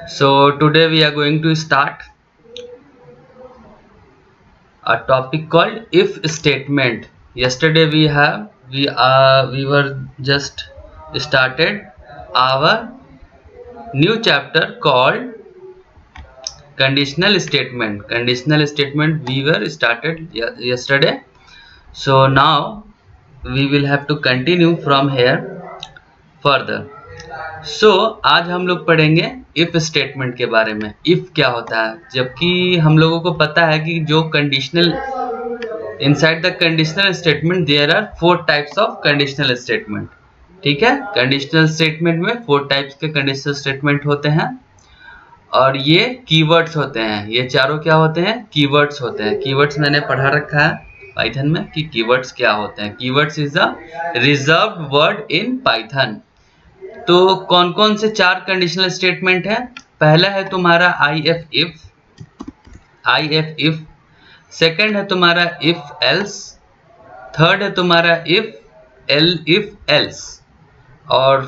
So today we are going to start a topic called if statement. Yesterday we were just started our new chapter called conditional statement. Conditional statement we were started yesterday. So now we will have to continue from here further. सो आज हम लोग पढ़ेंगे if statement के बारे में। If क्या होता है, जबकि हम लोगों को पता है कि जो conditional inside the conditional statement there are 4 types of conditional statement. ठीक है, कंडीशनल स्टेटमेंट में 4 टाइप्स के कंडीशनल स्टेटमेंट होते हैं और ये कीवर्ड्स होते हैं। ये चारों क्या होते हैं? कीवर्ड्स होते हैं। कीवर्ड्स मैंने पढ़ा रखा है पाइथन में कि कीवर्ड्स क्या होते हैं। Keywords is a reserved word in Python. तो कौन कौन से 4 कंडीशनल स्टेटमेंट है? पहला है तुम्हारा आई एफ इफ। सेकंड है तुम्हारा इफ एल्स। थर्ड है तुम्हारा इफ एल्स। और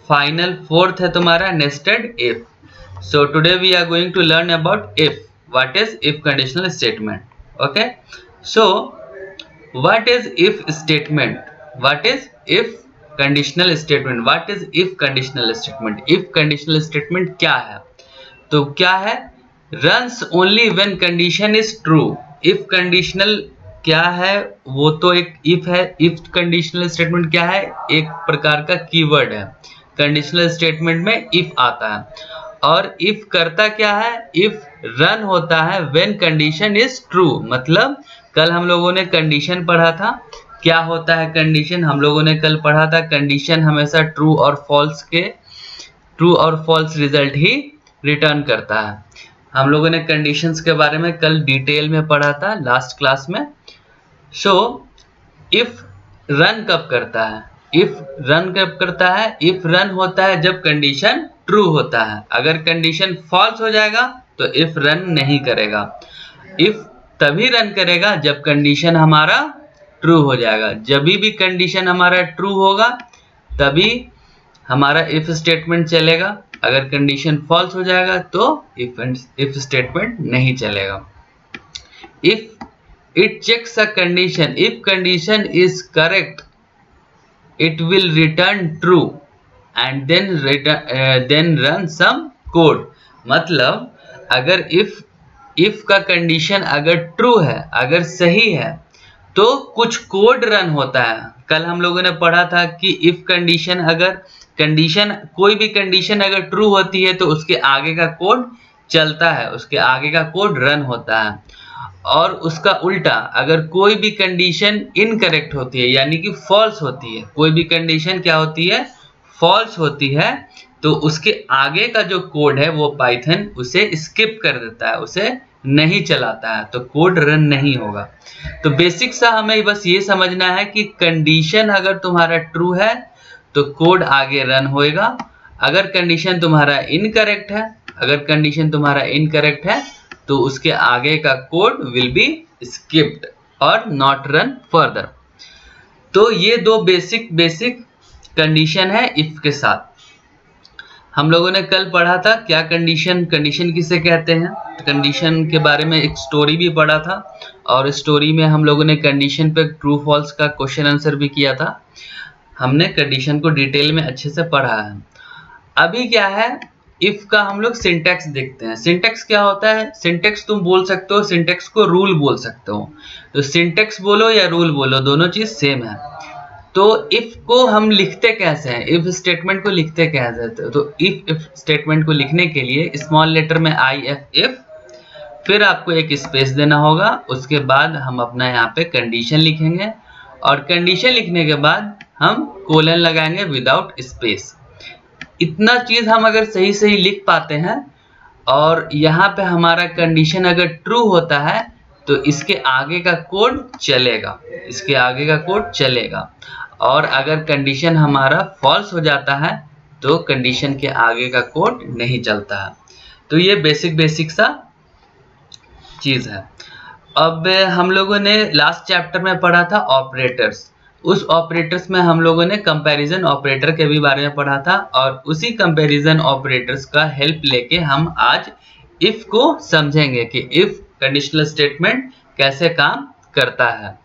फाइनल फोर्थ है तुम्हारा nested if. So today we are going to learn about if. What is if conditional statement? Okay, so what is if statement? What is if conditional statement? What is if conditional statement? If conditional statement क्या है? तो क्या है? Runs only when condition is true. If conditional क्या है? वो तो एक इफ है। इफ कंडीशनल स्टेटमेंट क्या है? एक प्रकार का कीवर्ड है। कंडीशनल स्टेटमेंट में इफ आता है। और इफ करता क्या है? इफ रन होता है व्हेन कंडीशन इज ट्रू। मतलब कल हम लोगों ने कंडीशन पढ़ा था। क्या होता है कंडीशन? हम लोगों ने कल पढ़ा था कंडीशन हमेशा ट्रू और फॉल्स रिजल्ट ही रिटर्न करता है। हम लोगों ने कंडीशंस के बारे में कल डिटेल में पढ़ा था लास्ट क्लास में। सो इफ रन कब करता है? इफ रन कब करता है? इफ रन होता है जब कंडीशन ट्रू होता है। अगर कंडीशन फॉल्स हो जाएगा तो इफ रन नहीं करेगा। इफ तभी रन करेगा जब कंडीशन हमारा ट्रू हो जाएगा। जब भी कंडीशन हमारा ट्रू होगा तभी हमारा इफ स्टेटमेंट चलेगा। अगर कंडीशन फॉल्स हो जाएगा तो इफ स्टेटमेंट नहीं चलेगा। If it checks a condition, if condition is correct it will return true and then run some code। मतलब अगर if का कंडीशन अगर ट्रू है, अगर सही है, तो कुछ कोड रन होता है। कल हम लोगों ने पढ़ा था कि इफ कंडीशन अगर कोई भी कंडीशन अगर ट्रू होती है तो उसके आगे का कोड चलता है, उसके आगे का कोड रन होता है। और उसका उल्टा अगर कोई भी कंडीशन इनकरेक्ट होती है यानी कि फॉल्स होती है, कोई भी कंडीशन क्या होती है? फॉल्स होती है, तो उसके आगे का जो कोड है वो पाइथन उसे स्किप कर देता है, उसे नहीं चलाता है, तो कोड रन नहीं होगा। तो बेसिक सा हमें बस ये समझना है कि कंडीशन अगर तुम्हारा ट्रू है तो कोड आगे रन होएगा। अगर कंडीशन तुम्हारा इनकरेक्ट है तो उसके आगे का कोड विल बी स्किप्ड और नॉट रन फर्दर। तो ये दो बेसिक कंडीशन है इफ के साथ। हम लोगों ने कल पढ़ा था क्या कंडीशन किसे कहते हैं। कंडीशन के बारे में एक स्टोरी भी पढ़ा था और स्टोरी में हम लोगों ने कंडीशन पे ट्रू फॉल्स का क्वेश्चन आंसर भी किया था। हमने कंडीशन को डिटेल में अच्छे से पढ़ा है। अभी क्या है, इफ का हम लोग सिंटैक्स देखते हैं। सिंटैक्स क्या होता है? सिंटैक्स तुम बोल सकते हो, सिंटैक्स को रूल बोल सकते हो। तो सिंटैक्स बोलो या रूल बोलो, दोनों चीज सेम है। तो इफ को हम लिखते कैसे हैं? इफ स्टेटमेंट को लिखते कैसे? तो इफ स्टेटमेंट को लिखने के लिए स्मॉल लेटर में इफ, फिर आपको एक स्पेस देना होगा। उसके बाद हम अपना यहाँ पे कंडीशन लिखेंगे और कंडीशन लिखने के बाद हम कोलन लगाएंगे विदाउट स्पेस। इतना चीज हम अगर सही लिख पाते हैं और यहाँ पे हमारा कंडीशन अगर ट्रू होता है तो इसके आगे का कोड चलेगा। और अगर कंडीशन हमारा फॉल्स हो जाता है तो कंडीशन के आगे का कोड नहीं चलता है। तो ये बेसिक सा चीज है। अब हम लोगों ने लास्ट चैप्टर में पढ़ा था ऑपरेटर्स। उस ऑपरेटर्स में हम लोगों ने कंपैरिजन ऑपरेटर के भी बारे में पढ़ा था, और उसी कंपैरिजन ऑपरेटर्स का हेल्प लेके हम आज इफ को समझेंगे कि इफ कंडीशनल स्टेटमेंट कैसे काम करता है।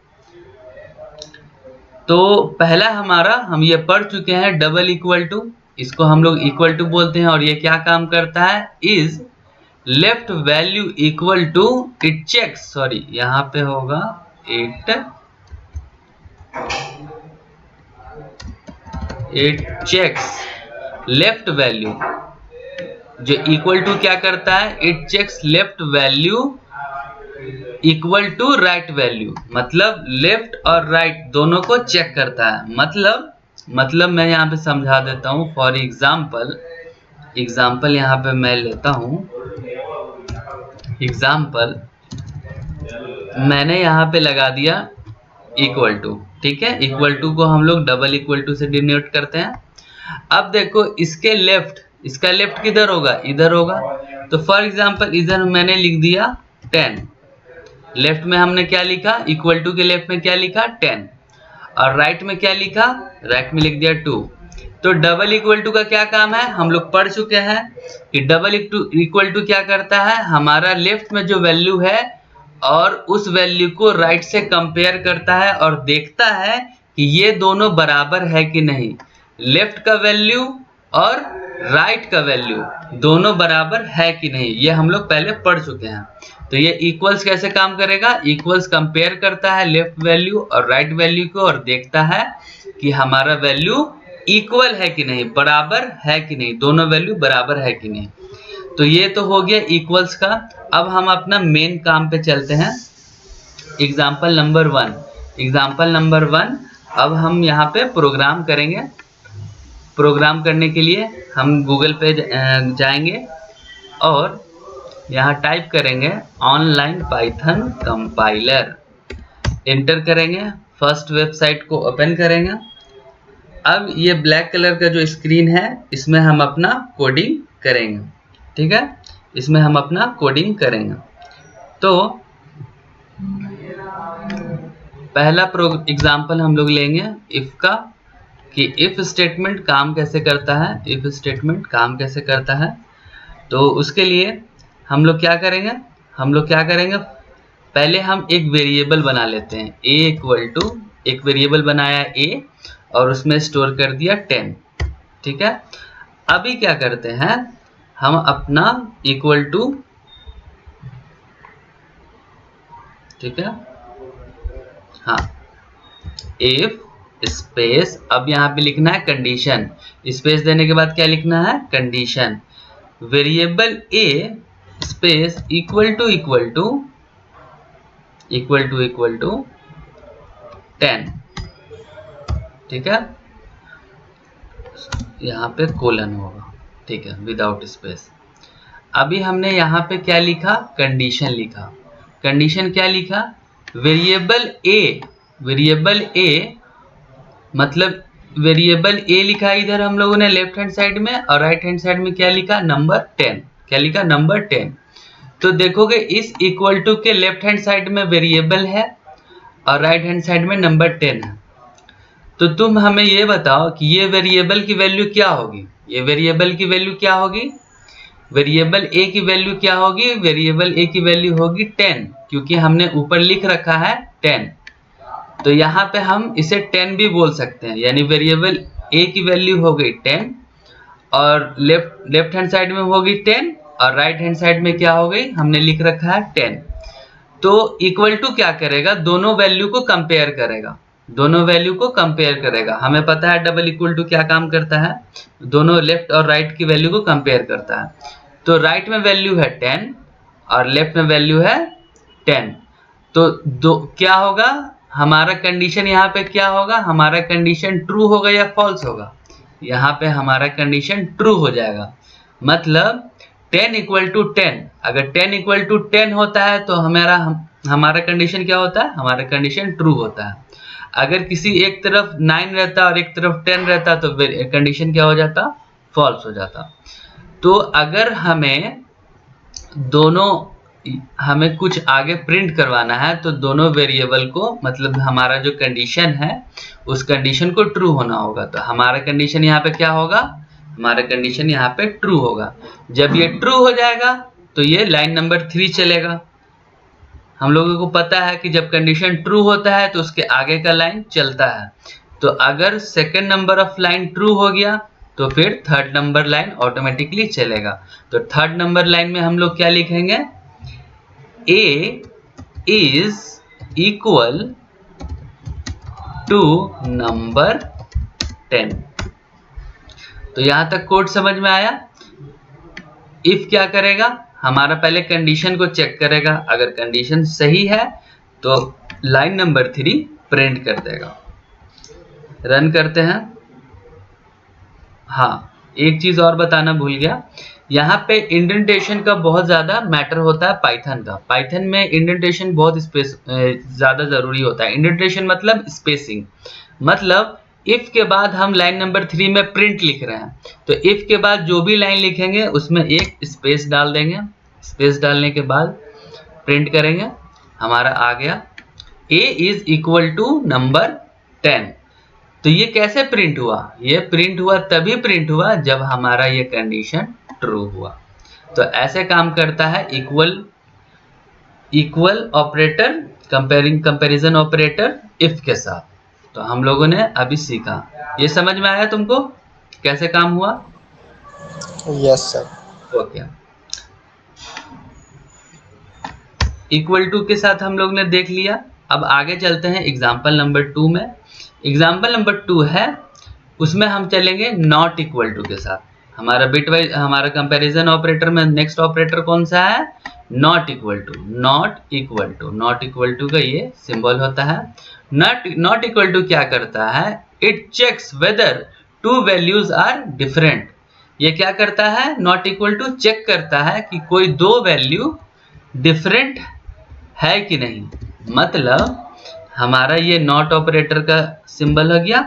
तो पहला हमारा हम ये पढ़ चुके हैं डबल इक्वल टू, इसको हम लोग इक्वल टू बोलते हैं, और ये क्या काम करता है, is left value equal to, it checks, sorry यहां पे होगा इट चेक्स लेफ्ट वैल्यू, जो इक्वल टू क्या करता है, it checks left value equal to right value, मतलब लेफ्ट और राइट दोनों को चेक करता है। मतलब मैं यहाँ पे समझा देता हूँ। फॉर एग्जाम्पल यहाँ पे मैं लेता हूँ एग्जाम्पल, मैंने यहाँ पे लगा दिया इक्वल टू, ठीक है। इक्वल टू को हम लोग डबल इक्वल टू से डिनोट करते हैं। अब देखो इसका लेफ्ट किधर होगा, इधर होगा। तो फॉर एग्जाम्पल इधर मैंने लिख दिया 10, लेफ्ट में हमने क्या लिखा, इक्वल टू के लेफ्ट में क्या लिखा 10, और राइट में क्या लिखा, राइट में लिख दिया 2। तो डबल इक्वल टू का क्या काम है, हम लोग पढ़ चुके हैं कि डबल इक्वल टू क्या करता है, हमारा लेफ्ट में जो वैल्यू है और उस वैल्यू को राइट से कंपेयर करता है और देखता है कि ये दोनों बराबर है कि नहीं। लेफ्ट का वैल्यू और राइट का वैल्यू दोनों बराबर है कि नहीं, ये हम लोग पहले पढ़ चुके हैं। तो ये इक्वल्स कैसे काम करेगा, इक्वल्स कंपेयर करता है लेफ्ट वैल्यू और राइट वैल्यू को और देखता है कि हमारा वैल्यू इक्वल है कि नहीं, बराबर है कि नहीं, दोनों वैल्यू बराबर है कि नहीं। तो ये तो हो गया इक्वल्स का। अब हम अपना मेन काम पे चलते हैं। एग्जाम्पल नंबर 1, अब हम यहाँ पे प्रोग्राम करेंगे। प्रोग्राम करने के लिए हम गूगल पे जाएंगे और यहाँ टाइप करेंगे ऑनलाइन पाइथन कंपाइलर, एंटर करेंगे, फर्स्ट वेबसाइट को ओपन करेंगे। अब ये ब्लैक कलर का जो स्क्रीन है इसमें हम अपना कोडिंग करेंगे, ठीक है, इसमें हम अपना कोडिंग करेंगे। तो पहला एग्जाम्पल हम लोग लेंगे इफ का, कि इफ स्टेटमेंट काम कैसे करता है, इफ स्टेटमेंट काम कैसे करता है। तो उसके लिए हम लोग क्या करेंगे, पहले हम एक वेरिएबल बना लेते हैं, a इक्वल टू, एक वेरिएबल बनाया a और उसमें स्टोर कर दिया 10, ठीक है। अभी क्या करते हैं, हम अपना इक्वल टू, ठीक है, हाँ, इफ स्पेस, अब यहाँ पे लिखना है कंडीशन, स्पेस देने के बाद क्या लिखना है, condition, variable a space equal to 10, ठीक है, यहाँ पे कोलन होगा, ठीक है, विदाउट स्पेस। अभी हमने यहाँ पे क्या लिखा, कंडीशन लिखा। कंडीशन क्या लिखा, वेरिएबल a मतलब वेरिएबल a लिखा इधर हम लोगों ने लेफ्ट हैंड साइड में, और राइट हैंड साइड में क्या लिखा, नंबर 10, क्या लिखा, नंबर 10। तो देखोगे इस इक्वल टू के लेफ्ट हैंड साइड में वेरिएबल है और राइट हैंड साइड में नंबर 10 है। तो तुम हमें ये बताओ कि ये वेरिएबल की वैल्यू क्या होगी, ये वेरिएबल की वैल्यू क्या होगी, वेरिएबल a की वैल्यू क्या होगी, वेरिएबल a की वैल्यू होगी 10, क्योंकि हमने ऊपर लिख रखा है 10। तो यहाँ पे हम इसे 10 भी बोल सकते हैं, यानी वेरिएबल a की वैल्यू हो गई 10 और लेफ्ट हैंड साइड में होगी 10 और राइट हैंड साइड में क्या हो गई, हमने लिख रखा है 10। तो इक्वल टू क्या करेगा, दोनों वैल्यू को कंपेयर करेगा, हमें पता है डबल इक्वल टू क्या काम करता है, दोनों लेफ्ट और राइट की वैल्यू को कंपेयर करता है। तो राइट में वैल्यू है 10 और लेफ्ट में वैल्यू है 10। तो क्या होगा, हमारा कंडीशन यहाँ पे क्या होगा, हमारा कंडीशन ट्रू होगा या फॉल्स होगा, यहाँ पे हमारा कंडीशन ट्रू हो जाएगा। मतलब 10 इक्वल टू 10, अगर 10 इक्वल टू 10 होता है तो हमारा कंडीशन क्या होता है, हमारा कंडीशन ट्रू होता है। अगर किसी एक तरफ 9 रहता और एक तरफ 10 रहता तो कंडीशन क्या हो जाता, फॉल्स हो जाता। तो अगर हमें दोनों हमें कुछ आगे प्रिंट करवाना है तो दोनों वेरिएबल को मतलब हमारा जो कंडीशन है उस कंडीशन को ट्रू होना होगा। तो हमारा कंडीशन यहाँ पे क्या होगा, हमारा कंडीशन यहाँ पे ट्रू होगा। जब ये ट्रू हो जाएगा तो ये लाइन नंबर 3 चलेगा। हम लोगों को पता है कि जब कंडीशन ट्रू होता है तो उसके आगे का लाइन चलता है। तो अगर second number of line true हो गया तो फिर थर्ड नंबर लाइन ऑटोमेटिकली चलेगा। तो थर्ड नंबर लाइन में हम लोग क्या लिखेंगे, A is equal to number 10। तो यहां तक कोड समझ में आया। इफ क्या करेगा, हमारा पहले कंडीशन को चेक करेगा, अगर कंडीशन सही है तो लाइन नंबर 3 प्रिंट कर देगा। रन करते हैं। हाँ, एक चीज और बताना भूल गया, यहाँ पे इंडेंटेशन का बहुत ज्यादा मैटर होता है पाइथन का। पाइथन में इंडेंटेशन बहुत ज्यादा जरूरी होता है। इंडेंटेशन मतलब स्पेसिंग, मतलब इफ के बाद हम लाइन नंबर 3 में प्रिंट लिख रहे हैं तो इफ के बाद जो भी लाइन लिखेंगे उसमें एक स्पेस डाल देंगे। स्पेस डालने के बाद प्रिंट करेंगे, हमारा आ गया a is equal to number 10। तो ये कैसे प्रिंट हुआ, ये प्रिंट हुआ तभी प्रिंट हुआ जब हमारा ये कंडीशन ट्रू हुआ। तो ऐसे काम करता है equal operator, comparison operator if के साथ। तो हम लोगों ने अभी सीखा, ये समझ में आया तुमको कैसे काम हुआ? Yes sir. Okay, equal to के साथ हम लोग ने देख लिया। अब आगे चलते हैं एग्जाम्पल नंबर 2 में। एग्जाम्पल नंबर 2 है, उसमें हम चलेंगे नॉट इक्वल टू के साथ। हमारा बिटवाइज हमारा कंपैरिजन ऑपरेटर में नेक्स्ट ऑपरेटर कौन सा है, not equal to. Not equal to, not equal to का ये सिंबल होता है। नॉट इक्वल टू क्या करता है, it checks whether two values are different. ये क्या करता है, नॉट इक्वल टू चेक करता है कि कोई दो वैल्यू डिफरेंट है कि नहीं। मतलब हमारा ये नॉट ऑपरेटर का सिंबल हो गया,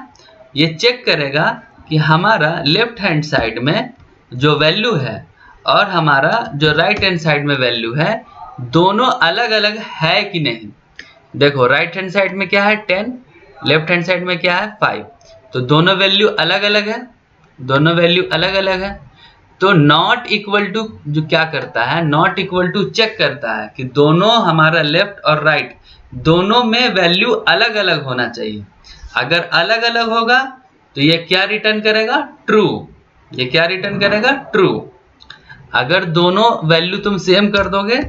ये चेक करेगा कि हमारा लेफ्ट हैंड साइड में जो वैल्यू है और हमारा जो राइट हैंड साइड में वैल्यू है दोनों अलग अलग है कि नहीं। देखो राइट हैंड साइड में क्या है 10, लेफ्ट हैंड साइड में क्या है 5, तो दोनों वैल्यू अलग अलग है, दोनों वैल्यू अलग अलग है। तो नॉट इक्वल टू जो क्या करता है, नॉट इक्वल टू चेक करता है कि दोनों हमारा लेफ्ट और राइट दोनों में वैल्यू अलग अलग होना चाहिए। अगर अलग अलग होगा तो ये क्या रिटर्न करेगा, ट्रू। ये क्या रिटर्न करेगा, ट्रू। अगर दोनों वैल्यू तुम सेम कर दोगे,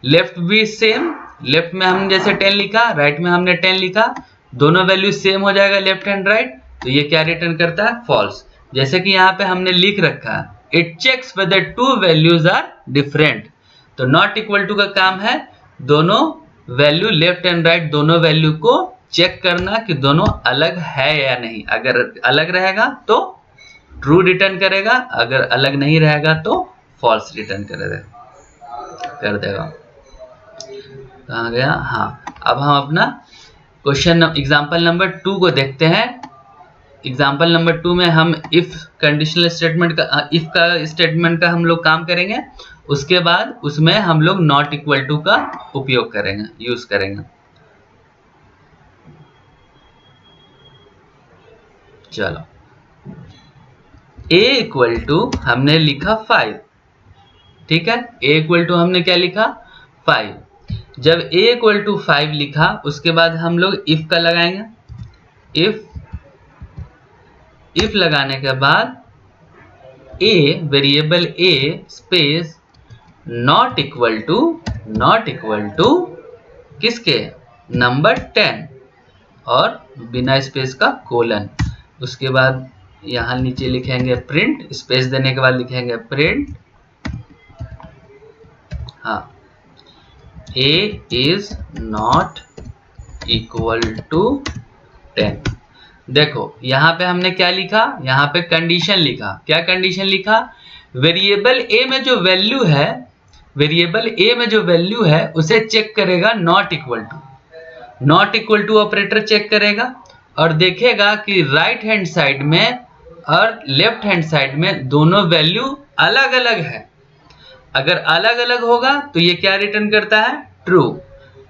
लेफ्ट भी सेम, लेफ्ट में हमने जैसे 10 लिखा, राइट में हमने 10 लिखा, दोनों वैल्यू सेम हो जाएगा लेफ्ट एंड राइट, तो ये क्या रिटर्न करता है, फॉल्स। जैसे कि यहाँ पे हमने लिख रखा है it checks whether two values are different. तो नॉट इक्वल टू का काम है दोनों वैल्यू लेफ्ट एंड राइट दोनों वैल्यू को चेक करना कि दोनों अलग है या नहीं। अगर अलग रहेगा तो ट्रू रिटर्न करेगा, अगर अलग नहीं रहेगा तो फॉल्स रिटर्न कर देगा। कहाँ गया, हाँ। अब हम अपना क्वेश्चन एग्जांपल नंबर 2 को देखते हैं। एग्जाम्पल नंबर 2 में हम इफ कंडीशनल स्टेटमेंट का, इफ का स्टेटमेंट का हम लोग काम करेंगे, उसके बाद उसमें हम लोग नॉट इक्वल टू का उपयोग करेंगे, यूज करेंगे। चलो, a इक्वल टू हमने लिखा 5, ठीक है। a इक्वल टू हमने क्या लिखा, 5। जब a इक्वल टू 5 लिखा उसके बाद हम लोग इफ का लगाएंगे। इफ लगाने के बाद a variable a space not equal to किसके, नंबर 10 और बिना स्पेस का कोलन। उसके बाद यहां नीचे लिखेंगे प्रिंट, स्पेस देने के बाद लिखेंगे प्रिंट, हाँ, a is not equal to 10। देखो यहां पे हमने क्या लिखा, यहां पे कंडीशन लिखा। क्या कंडीशन लिखा, वेरिएबल a में जो वैल्यू है, वेरिएबल a में जो वैल्यू है उसे चेक करेगा not equal to. Not equal to operator check करेगा और देखेगा कि राइट हैंड साइड में और लेफ्ट हैंड साइड में दोनों वैल्यू अलग अलग है। अगर अलग अलग होगा तो ये क्या रिटर्न करता है, ट्रू।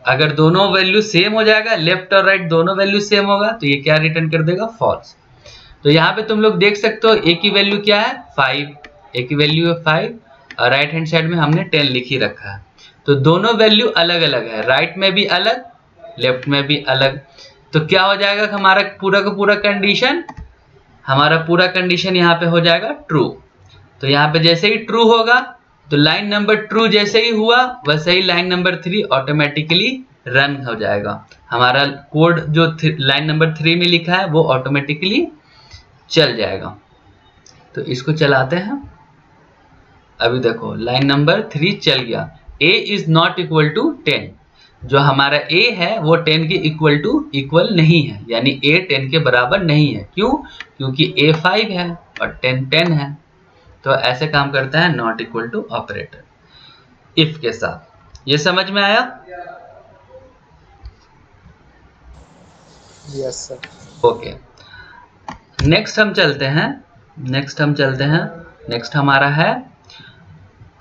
अगर दोनों वैल्यू सेम हो जाएगा, लेफ्ट और राइट दोनों वैल्यू सेम होगा, तो ये क्या रिटर्न कर देगा, फॉल्स। तो यहाँ पे तुम लोग देख सकते हो ए की वैल्यू क्या है, 5, ए की वैल्यू है 5 और राइट हैंड साइड में हमने 10 लिख ही रखा है। तो दोनों वैल्यू अलग अलग है, राइट में भी अलग, लेफ्ट में भी अलग। तो क्या हो जाएगा हमारा पूरा का पूरा कंडीशन, हमारा पूरा कंडीशन यहाँ पे हो जाएगा ट्रू। तो यहाँ पे जैसे ही ट्रू होगा तो लाइन नंबर ट्रू जैसे ही हुआ वैसे ही लाइन नंबर 3 ऑटोमेटिकली रन हो जाएगा। हमारा कोड जो लाइन नंबर 3 में लिखा है वो ऑटोमेटिकली चल जाएगा। तो इसको चलाते हैं। अभी देखो लाइन नंबर 3 चल गया। a is not equal to 10, जो हमारा a है वो 10 के इक्वल नहीं है, यानी a 10 के बराबर नहीं है। क्यों? क्योंकि a 5 है और 10 10 है। तो ऐसे काम करता है not equal to operator if के साथ। ये समझ में आया? Yes sir. ओके, नेक्स्ट हम चलते हैं।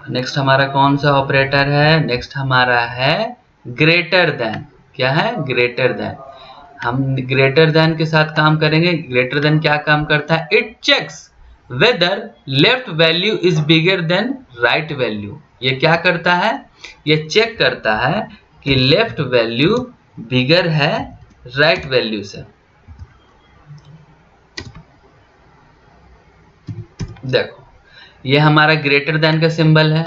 नेक्स्ट हमारा कौन सा ऑपरेटर है? नेक्स्ट हमारा है ग्रेटर देन। क्या है? Greater than. हम ग्रेटर देन के साथ काम करेंगे। ग्रेटर देन क्या काम करता है? It checks whether left value is bigger than right value. ये क्या करता है? ये चेक करता है कि लेफ्ट वैल्यू बिगर है राइट वैल्यू से। देखो ये हमारा ग्रेटर देन का सिंबल है।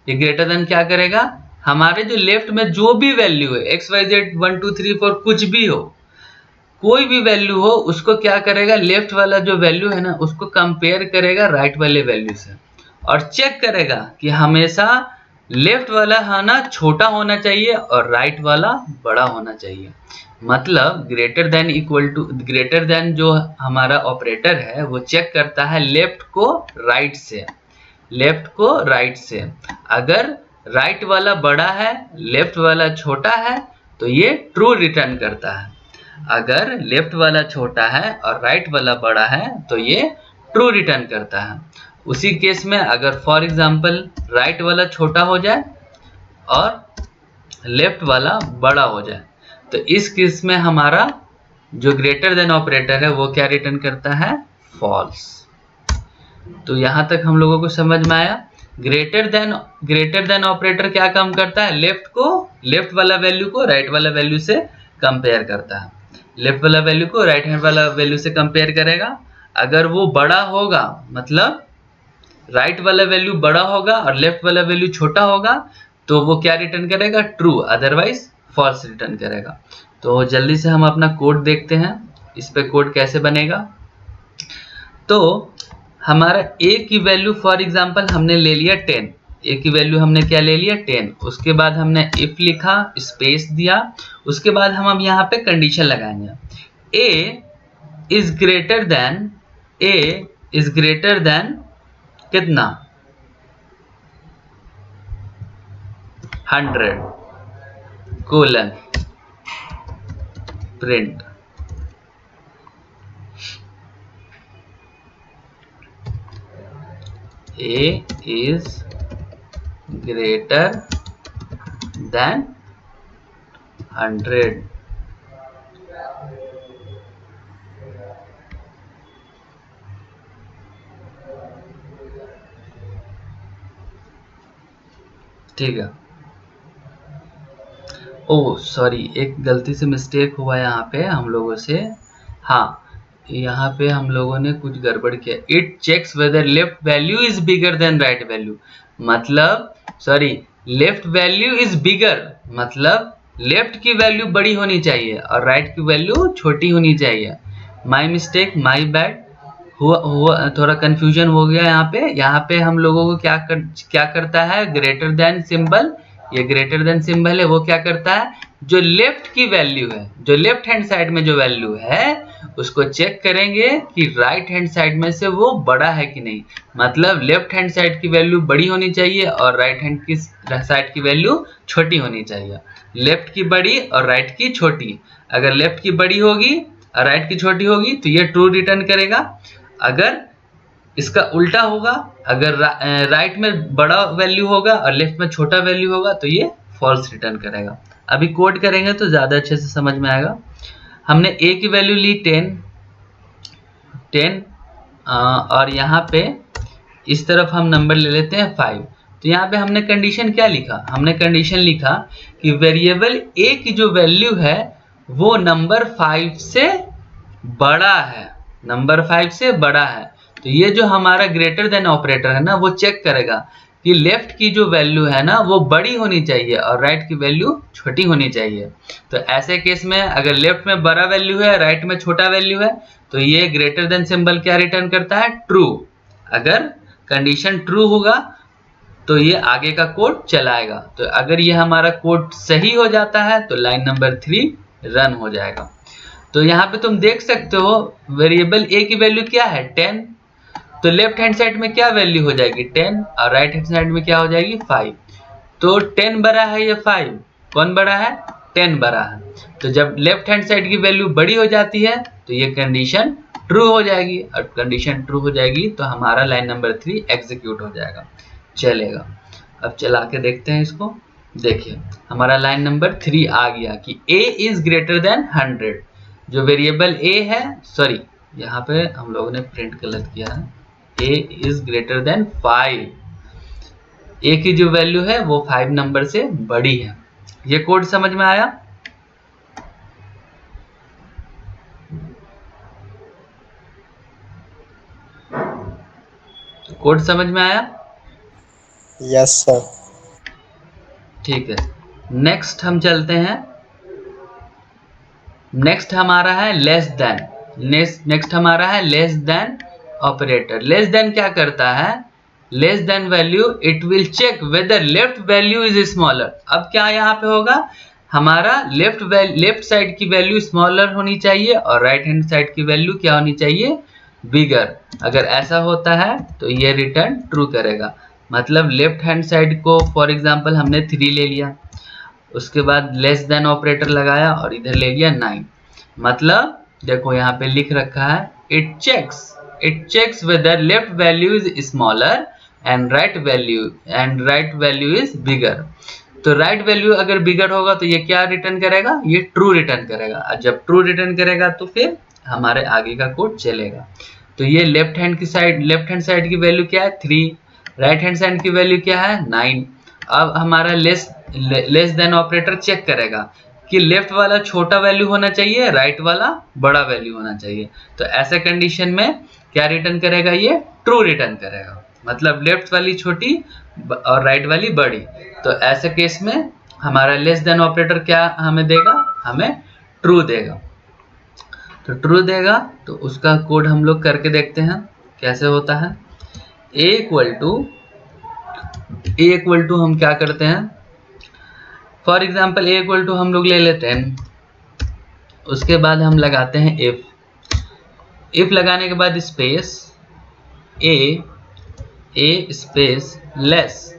ये ग्रेटर देन क्या करेगा? हमारे जो लेफ्ट में जो भी वैल्यू है एक्स वाई जेड 1 2 3 4 कुछ भी हो, कोई भी वैल्यू हो, उसको क्या करेगा? लेफ्ट वाला जो वैल्यू है ना उसको कंपेयर करेगा राइट वाले वैल्यू से और चेक करेगा कि हमेशा लेफ्ट वाला है ना छोटा होना चाहिए और राइट वाला बड़ा होना चाहिए। मतलब ग्रेटर देन जो हमारा ऑपरेटर है वो चेक करता है लेफ्ट को राइट से। अगर राइट वाला बड़ा है लेफ्ट वाला छोटा है तो ये ट्रू रिटर्न करता है। अगर लेफ्ट वाला छोटा है और राइट वाला बड़ा है तो ये ट्रू रिटर्न करता है। उसी केस में अगर फॉर एग्जांपल राइट वाला छोटा हो जाए और लेफ्ट वाला बड़ा हो जाए तो इस केस में हमारा जो ग्रेटर देन ऑपरेटर है वो क्या रिटर्न करता है? फॉल्स। तो यहां तक हम लोगों को समझ में आया। ग्रेटर देन ऑपरेटर क्या काम करता है? लेफ्ट वाला वैल्यू को राइट वाला वैल्यू से कंपेयर करता है। लेफ्ट वाला वैल्यू को राइट हैंड वाला वैल्यू से कंपेयर करेगा। अगर वो बड़ा होगा मतलब राइट वाला वैल्यू बड़ा होगा और लेफ्ट वाला वैल्यू छोटा होगा तो वो क्या रिटर्न करेगा? ट्रू, अदरवाइज फॉल्स रिटर्न करेगा। तो जल्दी से हम अपना कोड देखते हैं, इस पे कोड कैसे बनेगा। तो हमारा a की वैल्यू फॉर एग्जांपल हमने ले लिया 10। a की वैल्यू हमने क्या ले लिया? 10। उसके बाद हमने इफ लिखा, स्पेस दिया, उसके बाद हम अब यहाँ पे कंडीशन लगाएंगे। a इज ग्रेटर देन कितना? 100 colon print a is greater than 100। ठीक है। ओह सॉरी, एक गलती से मिस्टेक हुआ यहाँ पे हम लोगों से। हाँ, यहाँ पे हम लोगों ने कुछ गड़बड़ किया। It checks whether left value is bigger than right value. मतलब sorry, left value is bigger मतलब लेफ्ट की वैल्यू बड़ी होनी चाहिए और राइट की वैल्यू छोटी होनी चाहिए। माय मिस्टेक, माय बैड, हुआ थोड़ा कंफ्यूजन हो गया यहाँ पे हम लोगों को क्या करता है? ग्रेटर देन सिंबल, ये ग्रेटर देन सिंबल है वो क्या करता है? जो लेफ्ट की वैल्यू है, जो लेफ्ट हैंड साइड में जो वैल्यू है उसको चेक करेंगे कि राइट हैंड साइड में से वो बड़ा है कि नहीं। मतलब लेफ्ट हैंड साइड की वैल्यू बड़ी होनी चाहिए और राइट हैंड की साइड की वैल्यू छोटी होनी चाहिए। लेफ्ट की बड़ी और राइट की छोटी। अगर लेफ्ट की बड़ी होगी और राइट की छोटी होगी तो ये ट्रू रिटर्न करेगा। अगर इसका उल्टा होगा, अगर राइट में बड़ा वैल्यू होगा और लेफ्ट में छोटा वैल्यू होगा तो ये फॉल्स रिटर्न करेगा। अभी कोड करेंगे तो ज़्यादा अच्छे से समझ में आएगा। हमने a की वैल्यू ली 10 और यहाँ पे इस तरफ हम नंबर ले लेते हैं 5। तो यहाँ पे हमने कंडीशन क्या लिखा, हमने कंडीशन लिखा कि वेरिएबल a की जो वैल्यू है वो नंबर 5 से बड़ा है, नंबर 5 से बड़ा है। तो ये जो हमारा ग्रेटर देन ऑपरेटर है ना, वो चेक करेगा कि लेफ्ट की जो वैल्यू है ना वो बड़ी होनी चाहिए और राइट की वैल्यू छोटी होनी चाहिए। तो ऐसे केस में अगर लेफ्ट में बड़ा वैल्यू है, राइट में छोटा वैल्यू है, तो ये ग्रेटर देन सिंबल क्या रिटर्न करता है, ट्रू। अगर कंडीशन ट्रू होगा तो ये आगे का कोड चलाएगा। तो अगर ये हमारा कोड सही हो जाता है तो लाइन नंबर 3 रन हो जाएगा। तो यहाँ पे तुम देख सकते हो वेरिएबल a की वैल्यू क्या है 10, तो लेफ्ट हैंड साइड में क्या वैल्यू हो जाएगी 10 और राइट हैंड साइड में क्या हो जाएगी 5। तो 10 बड़ा है या 5, कौन बड़ा है, 10 बड़ा है। तो जब लेफ्ट हैंड साइड की वैल्यू बड़ी हो जाती है तो ये कंडीशन ट्रू हो जाएगी, और कंडीशन ट्रू हो जाएगी तो हमारा लाइन नंबर 3 एग्जीक्यूट हो जाएगा, चलेगा। अब चला के देखते हैं इसको। देखिए हमारा लाइन नंबर 3 आ गया कि a इज ग्रेटर देन 100। जो वेरिएबल a है, सॉरी यहाँ पे हम लोगों ने प्रिंट गलत किया है, a is greater then 5। a की जो वैल्यू है वो 5 नंबर से बड़ी है। ये कोड समझ में आया? कोड समझ में आया? Yes sir. ठीक है, नेक्स्ट हम चलते हैं। नेक्स्ट हमारा है लेस देन। नेक्स्ट हमारा है less than operator. Less than क्या करता है, less than value it will check whether left value is smaller. अब क्या यहाँ पे होगा, हमारा लेफ्ट साइड की वैल्यू स्मॉलर होनी चाहिए और राइट हैंड साइड की वैल्यू क्या होनी चाहिए, बिगर। अगर ऐसा होता है तो ये रिटर्न ट्रू करेगा। मतलब लेफ्ट हैंड साइड को फॉर एग्जांपल हमने 3 ले लिया, उसके बाद लेस देन ऑपरेटर लगाया और इधर ले लिया 9। मतलब देखो यहाँ पे लिख रखा है it checks whether left value is smaller and right value is bigger. तो राइट वैल्यू अगर बिगर होगा तो ये क्या रिटर्न करेगा, ये ट्रू रिटर्न करेगा। और जब ट्रू रिटर्न करेगा तो फिर हमारे आगे का कोड चलेगा। तो ये लेफ्ट हैंड साइड की वैल्यू क्या है 3, राइट हैंड साइड की वैल्यू क्या है 9। अब हमारा लेस देन ऑपरेटर चेक करेगा कि लेफ्ट वाला छोटा वैल्यू होना चाहिए, राइट वाला बड़ा वैल्यू होना चाहिए। तो ऐसे कंडीशन में क्या रिटर्न करेगा, ये ट्रू रिटर्न करेगा। मतलब लेफ्ट वाली छोटी और राइट वाली बड़ी। तो ऐसे केस में हमारा लेस देन ऑपरेटर क्या हमें देगा, हमें ट्रू देगा। तो ट्रू देगा तो उसका कोड हम लोग करके देखते हैं कैसे होता है। a इक्वल टू हम क्या करते हैं, for example a equal to हम लोग ले लेते हैं, उसके बाद हम लगाते हैं इफ लगाने के बाद space a space less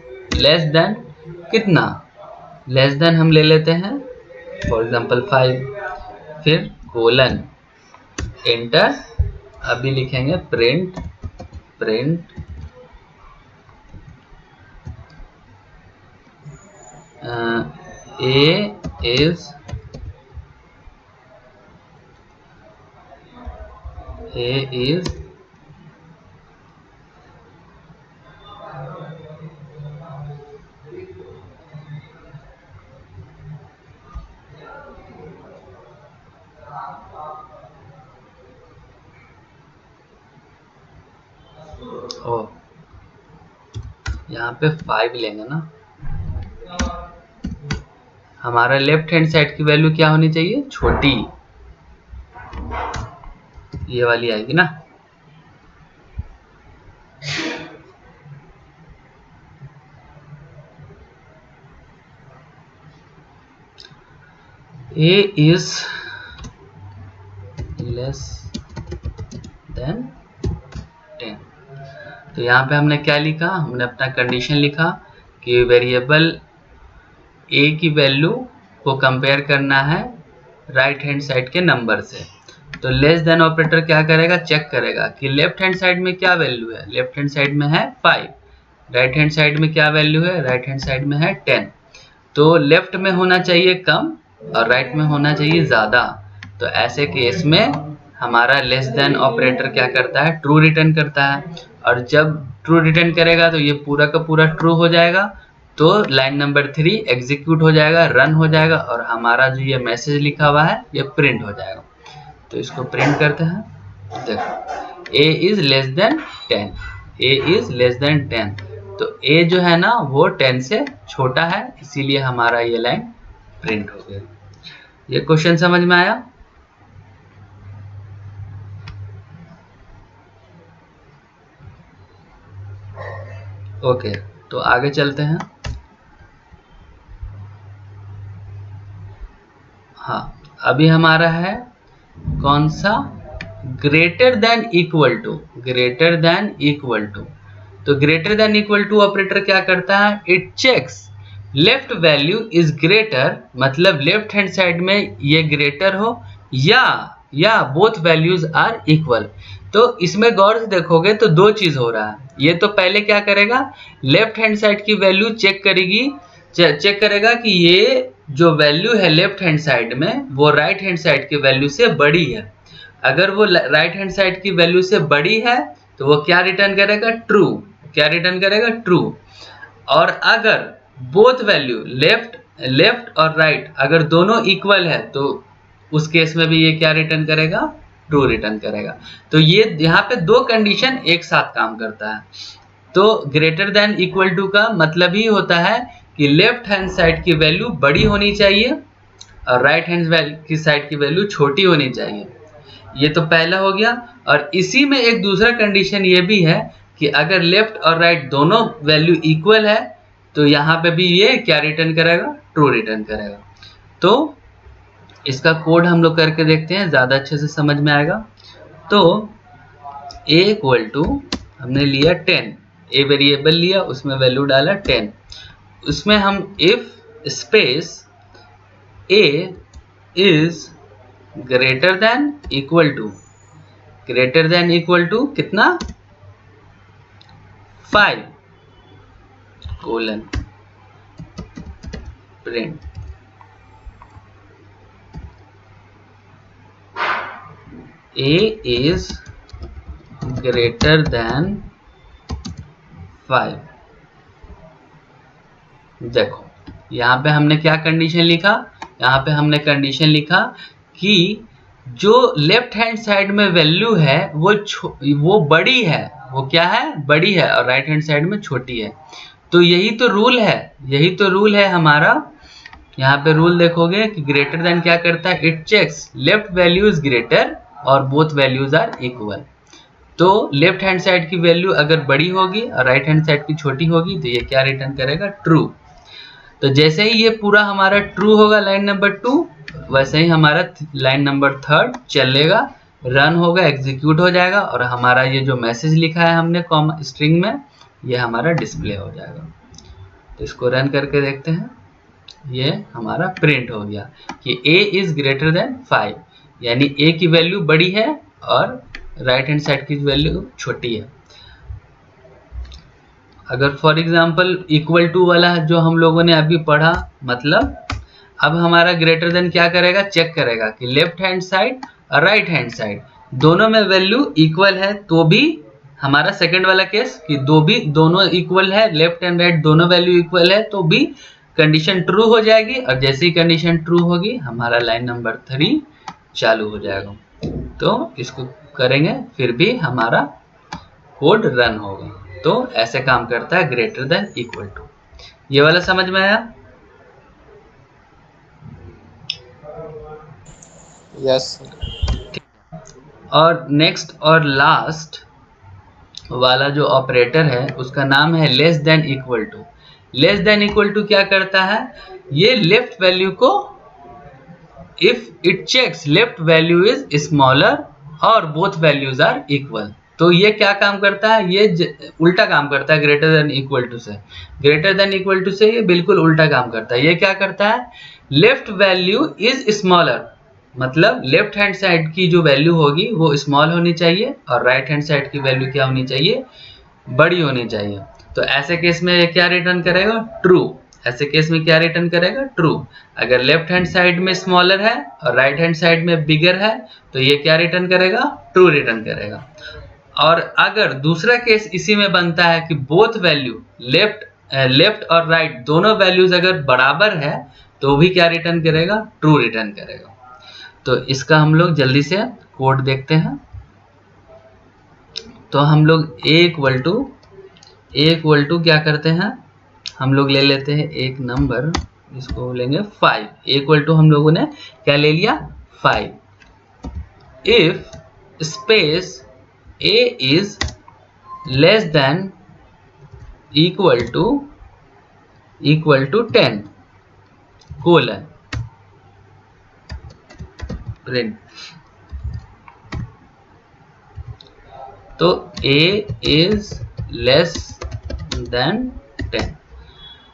than कितना, लेस देन हम ले लेते हैं फॉर एग्जाम्पल 5, फिर कोलन एंटर। अभी लिखेंगे प्रिंट a is यहाँ पे 5 लेंगे ना, हमारा लेफ्ट हैंड साइड की वैल्यू क्या होनी चाहिए, छोटी, ये वाली आएगी ना। a is less than 10। तो यहाँ पे हमने क्या लिखा, हमने अपना कंडीशन लिखा कि वेरिएबल a की वैल्यू को कंपेयर करना है राइट हैंड साइड के नंबर से। तो लेस देन ऑपरेटर क्या करेगा, चेक करेगा कि लेफ्ट हैंड साइड में क्या वैल्यू है। लेफ्ट हैंड साइड में है 5, राइट हैंड साइड में क्या वैल्यू है, राइट हैंड साइड में है 10। तो लेफ्ट में होना चाहिए कम और राइट में होना चाहिए ज्यादा। तो ऐसे केस में हमारा लेस देन ऑपरेटर क्या करता है, ट्रू रिटर्न करता है। और जब ट्रू रिटर्न करेगा तो ये पूरा का पूरा ट्रू हो जाएगा। तो लाइन नंबर 3 एग्जीक्यूट हो जाएगा, रन हो जाएगा और हमारा जो ये मैसेज लिखा हुआ है ये प्रिंट हो जाएगा। तो इसको प्रिंट करते हैं। देखो a is less than 10, a is less than 10। तो a जो है ना वो 10 से छोटा है, इसीलिए हमारा ये लाइन प्रिंट हो गया। ये क्वेश्चन समझ में आया? ओके, तो आगे चलते हैं। हाँ, अभी हमारा है कौन सा, greater than equal to. Greater than equal to, तो greater than equal to operator क्या करता है, it checks left value is greater, मतलब लेफ्ट हैंड साइड में ये ग्रेटर हो या बोथ वैल्यूज आर इक्वल। तो इसमें गौर से देखोगे तो दो चीज हो रहा है। ये तो पहले क्या करेगा, लेफ्ट हैंड साइड की वैल्यू चेक करेगा कि ये जो वैल्यू है लेफ्ट हैंड साइड में वो राइट हैंड साइड की वैल्यू से बड़ी है। अगर वो राइट हैंड साइड की वैल्यू से बड़ी है तो वो क्या रिटर्न करेगा, ट्रू। क्या रिटर्न करेगा, ट्रू। और अगर बोथ वैल्यू लेफ्ट और राइट अगर दोनों इक्वल है तो उस केस में भी ये क्या रिटर्न करेगा, ट्रू रिटर्न करेगा। तो ये यहाँ पे दो कंडीशन एक साथ काम करता है। तो ग्रेटर देन इक्वल टू का मतलब ही होता है कि लेफ्ट हैंड साइड की वैल्यू बड़ी होनी चाहिए और राइट हैंड की साइड की वैल्यू छोटी होनी चाहिए। ये तो पहला हो गया। और इसी में एक दूसरा कंडीशन ये भी है कि अगर लेफ्ट और राइट दोनों वैल्यू इक्वल है तो यहाँ पे भी ये क्या रिटर्न करेगा, ट्रू रिटर्न करेगा। तो इसका कोड हम लोग करके देखते हैं, ज्यादा अच्छे से समझ में आएगा। तो a इक्वल टू हमने लिया 10, a वेरिएबल लिया, उसमें वैल्यू डाला 10। उसमें हम if space a is greater than equal to, greater than equal to कितना, 5 colon print a is greater than 5। देखो यहाँ पे हमने क्या कंडीशन लिखा, यहाँ पे हमने कंडीशन लिखा कि जो लेफ्ट हैंड साइड में वैल्यू है वो बड़ी है, वो क्या है, बड़ी है, और राइट हैंड साइड में छोटी है। तो यही तो रूल है, यही तो रूल है हमारा। यहाँ पे रूल देखोगे कि ग्रेटर देन क्या करता है, it checks left value is greater और बोथ वैल्यूज आर इक्वल। तो लेफ्ट हैंड साइड की वैल्यू अगर बड़ी होगी और राइट हैंड साइड की छोटी होगी तो ये क्या रिटर्न करेगा, ट्रू। तो जैसे ही ये पूरा हमारा ट्रू होगा लाइन नंबर 2, वैसे ही हमारा लाइन नंबर 3 चलेगा, रन होगा, एग्जीक्यूट हो जाएगा और हमारा ये जो मैसेज लिखा है हमने कॉमा स्ट्रिंग में ये हमारा डिस्प्ले हो जाएगा। तो इसको रन करके देखते हैं, ये हमारा प्रिंट हो गया कि a इज ग्रेटर देन 5, यानी a की वैल्यू बड़ी है और राइट हैंड साइड की वैल्यू छोटी है। अगर फॉर एग्जांपल इक्वल टू वाला जो हम लोगों ने अभी पढ़ा, मतलब अब हमारा ग्रेटर देन क्या करेगा, चेक करेगा कि लेफ्ट हैंड साइड और राइट हैंड साइड दोनों में वैल्यू इक्वल है तो भी, हमारा सेकंड वाला केस कि दोनों इक्वल है, लेफ्ट एंड राइट दोनों वैल्यू इक्वल है तो भी कंडीशन ट्रू हो जाएगी। और जैसे ही कंडीशन ट्रू होगी हमारा लाइन नंबर 3 चालू हो जाएगा। तो इसको करेंगे फिर भी हमारा कोड रन होगा। तो ऐसे काम करता है ग्रेटर देन इक्वल टू। ये वाला समझ में आया? Yes sir. और नेक्स्ट और लास्ट वाला जो ऑपरेटर है उसका नाम है less than equal to. Less than equal to क्या करता है, ये लेफ्ट वैल्यू को, if it checks left value is smaller और बोथ वैल्यूज आर इक्वल। तो ये क्या काम करता है, ये उल्टा काम करता है ग्रेटर देन इक्वल टू से। ग्रेटर देन इक्वल टू से ये बिल्कुल उल्टा काम करता है। ये क्या करता है, लेफ्ट वैल्यू इज स्मॉलर, मतलब लेफ्ट हैंड साइड की जो वैल्यू होगी वो स्मॉल होनी चाहिए और राइट हैंड साइड की वैल्यू क्या होनी चाहिए, बड़ी होनी चाहिए। तो ऐसे केस में ये क्या रिटर्न करेगा, ट्रू। ऐसे केस में क्या रिटर्न करेगा, ट्रू। अगर लेफ्ट हैंड साइड में स्मॉलर है और राइट हैंड साइड में बिगर है तो ये क्या रिटर्न करेगा, ट्रू रिटर्न करेगा। और अगर दूसरा केस इसी में बनता है कि बोथ वैल्यू लेफ्ट और राइट दोनों वैल्यूज अगर बराबर है तो भी क्या रिटर्न करेगा, ट्रू रिटर्न करेगा। तो इसका हम लोग जल्दी से कोड देखते हैं। तो हम लोग a इक्वल टू क्या करते हैं, हम लोग ले लेते हैं एक नंबर, इसको लेंगे 5। इक्वल टू हम लोगों ने क्या ले लिया, 5। If space a is less than equal to 10 colon print. तो a इज लेस देन 10।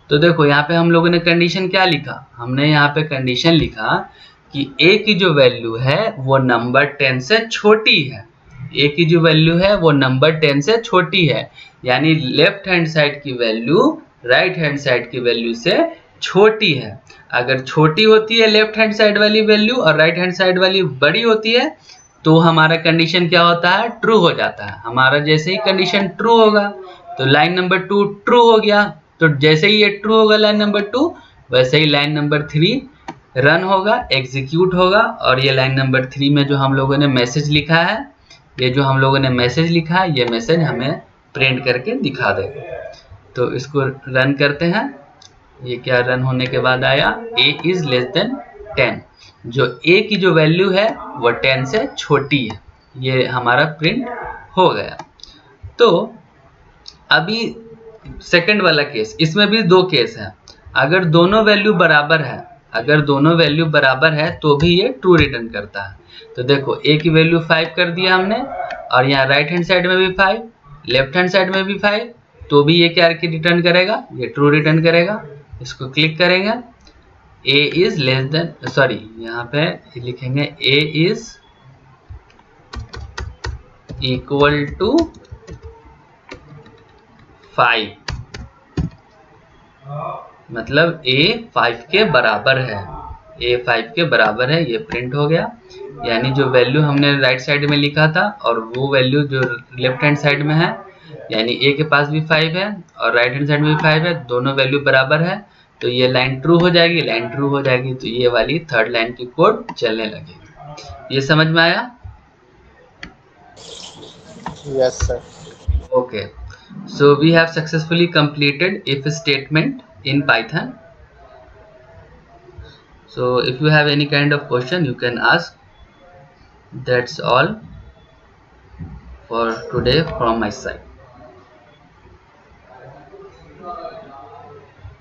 तो देखो यहाँ पे हम लोगों ने कंडीशन क्या लिखा, हमने यहाँ पे कंडीशन लिखा कि a की जो वैल्यू है वो नंबर 10 से छोटी है। a की जो वैल्यू है वो नंबर 10 से छोटी है, यानी लेफ्ट हैंड साइड की वैल्यू राइट हैंड साइड की वैल्यू से छोटी है। अगर छोटी होती है लेफ्ट हैंड साइड वाली वैल्यू और राइट हैंड साइड वाली बड़ी होती है तो हमारा कंडीशन क्या होता है, ट्रू हो जाता है। हमारा जैसे ही कंडीशन ट्रू होगा तो लाइन नंबर 2 ट्रू हो गया। तो जैसे ही ये ट्रू होगा लाइन नंबर 2, वैसे ही लाइन नंबर 3 रन होगा, एग्जीक्यूट होगा। और ये लाइन नंबर 3 में जो हम लोगों ने मैसेज लिखा है, ये जो हम लोगों ने मैसेज लिखा है, ये मैसेज हमें प्रिंट करके दिखा देगा। तो इसको रन करते हैं। ये क्या रन होने के बाद आया, a इज लेस देन 10। जो a की जो वैल्यू है वो 10 से छोटी है, ये हमारा प्रिंट हो गया। तो अभी सेकंड वाला केस, इसमें भी दो केस है। अगर दोनों वैल्यू बराबर है, अगर दोनों वैल्यू बराबर है तो भी ये ट्रू रिटर्न करता है। तो देखो a की वैल्यू 5 कर दिया हमने और यहाँ राइट हैंड साइड में भी 5, लेफ्ट हैंड साइड में भी 5, तो भी ये क्या रिटर्न करेगा, ये ट्रू रिटर्न करेगा। इसको क्लिक करेंगे, a is less then, sorry यहाँ पे लिखेंगे a इज इक्वल टू 5, मतलब a 5 के बराबर है, a 5 के बराबर है, ये प्रिंट हो गया। यानी जो वैल्यू हमने राइट साइड में लिखा था और वो वैल्यू जो लेफ्ट हैंड साइड में है, यानी a के पास भी 5 है और राइट हैंड साइड में भी 5 है, दोनों वैल्यू बराबर है। तो ये लाइन ट्रू हो जाएगी, लाइन ट्रू हो जाएगी तो ये वाली थर्ड लाइन की कोड चलने लगेगी। ये समझ में आया? Yes, sir. Okay, so we have successfully completed if statement in Python. So if you have any kind of question you can ask. That's all for today from my side.